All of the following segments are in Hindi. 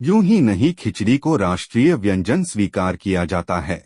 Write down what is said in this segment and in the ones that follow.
यूं ही नहीं, खिचड़ी को राष्ट्रीय व्यंजन स्वीकार किया जाता है।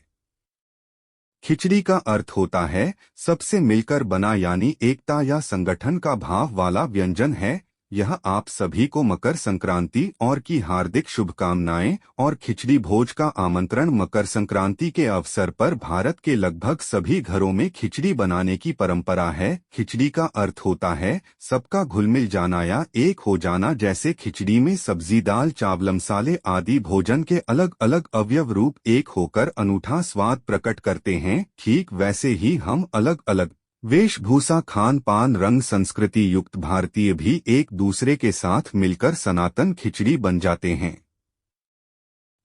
खिचड़ी का अर्थ होता है सबसे मिलकर बना, यानी एकता या संगठन का भाव वाला व्यंजन है। यह आप सभी को मकर संक्रांति और की हार्दिक शुभकामनाएं और खिचड़ी भोज का आमंत्रण। मकर संक्रांति के अवसर पर भारत के लगभग सभी घरों में खिचड़ी बनाने की परंपरा है। खिचड़ी का अर्थ होता है सबका घुल-मिल जाना या एक हो जाना। जैसे खिचड़ी में सब्जी, दाल, चावल, मसाले आदि भोजन के अलग अलग अवयव रूप एक होकर अनूठा स्वाद प्रकट करते हैं, ठीक वैसे ही हम अलग अलग वेशभूषा, खान पान, रंग, संस्कृति युक्त भारतीय भी एक दूसरे के साथ मिलकर सनातन खिचड़ी बन जाते हैं।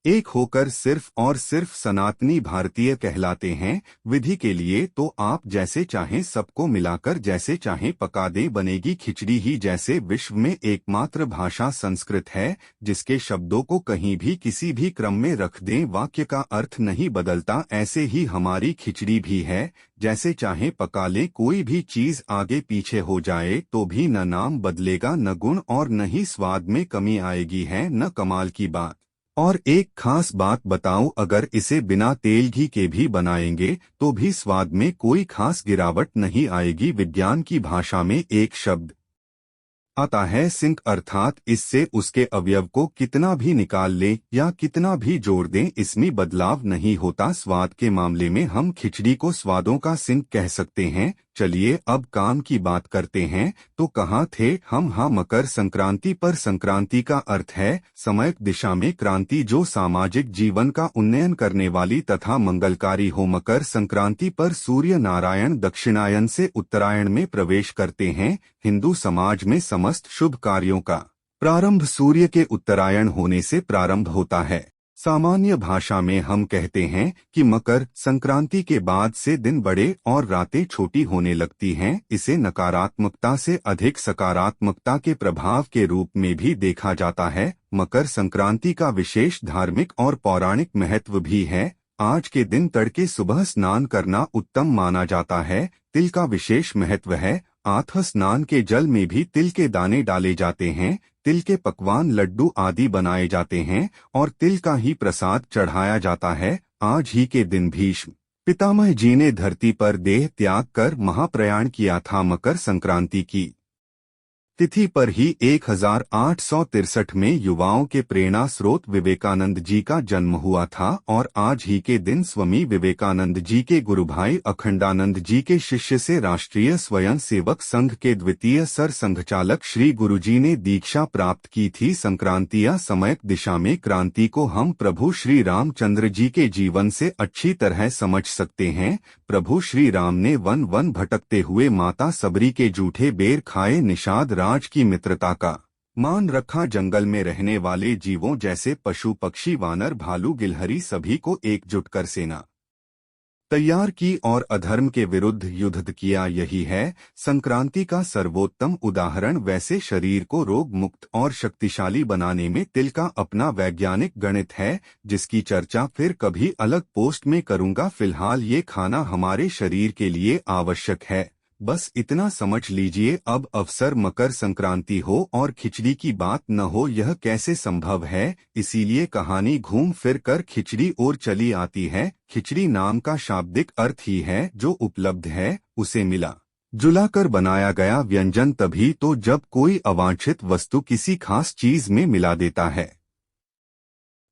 एक होकर सिर्फ और सिर्फ सनातनी भारतीय कहलाते हैं। विधि के लिए तो आप जैसे चाहें सबको मिलाकर जैसे चाहें पका दें, बनेगी खिचड़ी ही। जैसे विश्व में एकमात्र भाषा संस्कृत है जिसके शब्दों को कहीं भी किसी भी क्रम में रख दें वाक्य का अर्थ नहीं बदलता, ऐसे ही हमारी खिचड़ी भी है। जैसे चाहें पका लें, कोई भी चीज आगे पीछे हो जाए तो भी न नाम बदलेगा, न गुण और न ही स्वाद में कमी आएगी, है न कमाल की बात। और एक खास बात बताऊं, अगर इसे बिना तेल घी के भी बनाएंगे तो भी स्वाद में कोई खास गिरावट नहीं आएगी। विज्ञान की भाषा में एक शब्द आता है सिंक, अर्थात इससे उसके अवयव को कितना भी निकाल लें या कितना भी जोड़ दें, इसमें बदलाव नहीं होता। स्वाद के मामले में हम खिचड़ी को स्वादों का सिंक कह सकते हैं। चलिए अब काम की बात करते हैं। तो कहाँ थे हम? हाँ, मकर संक्रांति पर। संक्रांति का अर्थ है समय, दिशा में क्रांति, जो सामाजिक जीवन का उन्नयन करने वाली तथा मंगलकारी हो। मकर संक्रांति पर सूर्य नारायण दक्षिणायन से उत्तरायण में प्रवेश करते हैं। हिंदू समाज में समस्त शुभ कार्यों का प्रारंभ सूर्य के उत्तरायण होने से प्रारंभ होता है। सामान्य भाषा में हम कहते हैं कि मकर संक्रांति के बाद से दिन बड़े और रातें छोटी होने लगती हैं। इसे नकारात्मकता से अधिक सकारात्मकता के प्रभाव के रूप में भी देखा जाता है। मकर संक्रांति का विशेष धार्मिक और पौराणिक महत्व भी है। आज के दिन तड़के सुबह स्नान करना उत्तम माना जाता है। तिल का विशेष महत्व है। आत्म स्नान के जल में भी तिल के दाने डाले जाते हैं। तिल के पकवान, लड्डू आदि बनाए जाते हैं और तिल का ही प्रसाद चढ़ाया जाता है। आज ही के दिन भीष्म पितामह जी ने धरती पर देह त्याग कर महाप्रयाण किया था। मकर संक्रांति की तिथि पर ही 1863 में युवाओं के प्रेरणा स्रोत विवेकानंद जी का जन्म हुआ था और आज ही के दिन स्वामी विवेकानंद जी के गुरु भाई अखंडानंद जी के शिष्य से राष्ट्रीय स्वयं सेवक संघ के द्वितीय सर संघचालक श्री गुरुजी ने दीक्षा प्राप्त की थी। संक्रांतियां समय, दिशा में क्रांति को हम प्रभु श्री रामचंद्र जी के जीवन से अच्छी तरह समझ सकते हैं। प्रभु श्री राम ने वन वन भटकते हुए माता सबरी के जूठे बेर खाए, निषाद राज की मित्रता का मान रखा, जंगल में रहने वाले जीवों जैसे पशु पक्षी, वानर, भालू, गिलहरी सभी को एकजुट कर सेना तैयार की और अधर्म के विरुद्ध युद्ध किया। यही है संक्रांति का सर्वोत्तम उदाहरण। वैसे शरीर को रोग मुक्त और शक्तिशाली बनाने में तिल का अपना वैज्ञानिक गणित है, जिसकी चर्चा फिर कभी अलग पोस्ट में करूंगा। फिलहाल ये खाना हमारे शरीर के लिए आवश्यक है, बस इतना समझ लीजिए। अब अवसर मकर संक्रांति हो और खिचड़ी की बात न हो, यह कैसे संभव है? इसीलिए कहानी घूम फिर कर खिचड़ी ओर चली आती है। खिचड़ी नाम का शाब्दिक अर्थ ही है जो उपलब्ध है उसे मिला जुला कर बनाया गया व्यंजन, तभी तो जब कोई अवांछित वस्तु किसी खास चीज में मिला देता है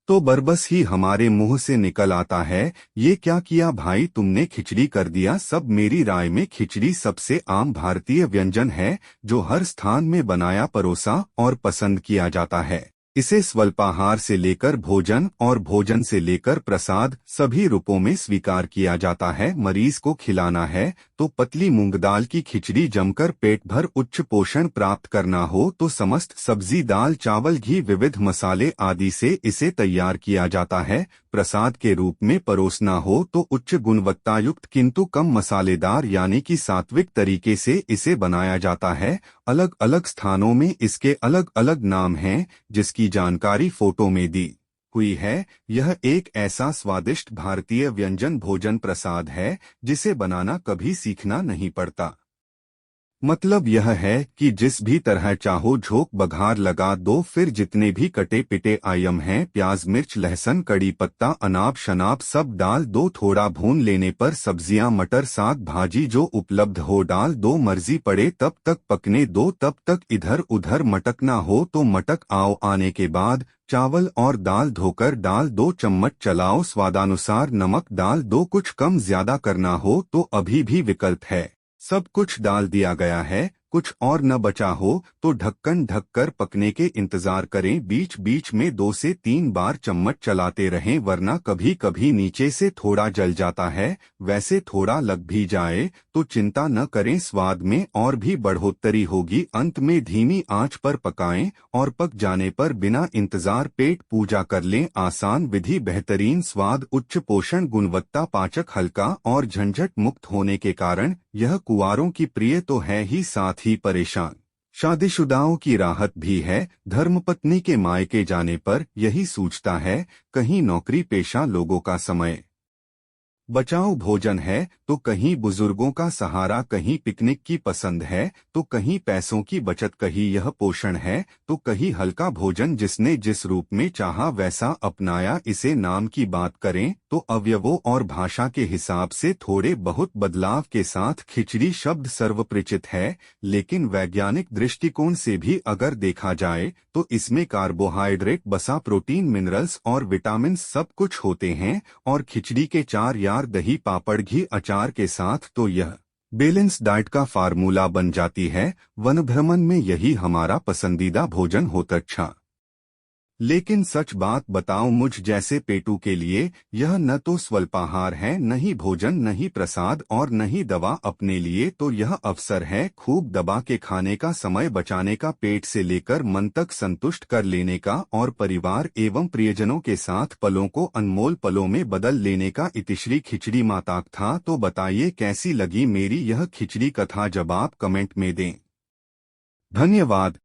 तो बरबस ही हमारे मुंह से निकल आता है, ये क्या किया भाई तुमने, खिचड़ी कर दिया सब। मेरी राय में खिचड़ी सबसे आम भारतीय व्यंजन है जो हर स्थान में बनाया, परोसा और पसंद किया जाता है। इसे स्वल्पाहार से लेकर भोजन और भोजन से लेकर प्रसाद सभी रूपों में स्वीकार किया जाता है। मरीज को खिलाना है तो पतली मूंग दाल की खिचड़ी जमकर पेट भर उच्च पोषण प्राप्त करना हो तो समस्त सब्जी, दाल, चावल, घी, विविध मसाले आदि से इसे तैयार किया जाता है। प्रसाद के रूप में परोसना हो तो उच्च गुणवत्ता युक्त किंतु कम मसालेदार यानी कि सात्विक तरीके से इसे बनाया जाता है। अलग अलग स्थानों में इसके अलग अलग नाम हैं जिसकी जानकारी फोटो में दी हुई है। यह एक ऐसा स्वादिष्ट भारतीय व्यंजन भोजन प्रसाद है जिसे बनाना कभी सीखना नहीं पड़ता। मतलब यह है कि जिस भी तरह चाहो झोंक बघार लगा दो, फिर जितने भी कटे पिटे आइटम हैं प्याज मिर्च लहसुन कड़ी पत्ता अनाब शनाब सब डाल दो। थोड़ा भून लेने पर सब्जियां मटर साग भाजी जो उपलब्ध हो डाल दो। मर्जी पड़े तब तक पकने दो, तब तक इधर उधर मटकना हो तो मटक आओ। आने के बाद चावल और दाल धोकर डाल दो, चम्मच चलाओ, स्वादानुसार नमक डाल दो। कुछ कम ज्यादा करना हो तो अभी भी विकल्प है। सब कुछ डाल दिया गया है, कुछ और न बचा हो तो ढक्कन ढककर पकने के इंतजार करें। बीच बीच में 2 से 3 बार चम्मच चलाते रहें, वरना कभी कभी नीचे से थोड़ा जल जाता है। वैसे थोड़ा लग भी जाए तो चिंता न करें, स्वाद में और भी बढ़ोतरी होगी। अंत में धीमी आंच पर पकाएं और पक जाने पर बिना इंतजार पेट पूजा कर लें। आसान विधि, बेहतरीन स्वाद, उच्च पोषण, गुणवत्ता, पाचक हल्का और झंझट मुक्त होने के कारण यह कुंवारों की प्रिय तो है ही, साथ ही परेशान शादीशुदाओं की राहत भी है। धर्मपत्नी के मायके जाने पर यही सूझता है, कहीं नौकरी पेशा लोगों का समय बचाओ भोजन है तो कहीं बुजुर्गों का सहारा, कहीं पिकनिक की पसंद है तो कहीं पैसों की बचत, कहीं यह पोषण है तो कहीं हल्का भोजन। जिसने जिस रूप में चाहा वैसा अपनाया। इसे नाम की बात करें तो अवयवों और भाषा के हिसाब से थोड़े बहुत बदलाव के साथ खिचड़ी शब्द सर्वपरिचित है, लेकिन वैज्ञानिक दृष्टिकोण से भी अगर देखा जाए तो इसमें कार्बोहाइड्रेट, वसा, प्रोटीन, मिनरल्स और विटामिन सब कुछ होते हैं। और खिचड़ी के 4 यार दही पापड़ घी अचार के साथ तो यह बैलेंस डाइट का फार्मूला बन जाती है। वन भ्रमण में यही हमारा पसंदीदा भोजन होता था। लेकिन सच बात बताऊं, मुझ जैसे पेटू के लिए यह न तो स्वल्पाहार है, न ही भोजन, न ही प्रसाद और न ही दवा। अपने लिए तो यह अवसर है खूब दबा के खाने का, समय बचाने का, पेट से लेकर मन तक संतुष्ट कर लेने का और परिवार एवं प्रियजनों के साथ पलों को अनमोल पलों में बदल लेने का। इतिश्री खिचड़ी माताक था। तो बताइए कैसी लगी मेरी यह खिचड़ी कथा, जवाब कमेंट में दें। धन्यवाद।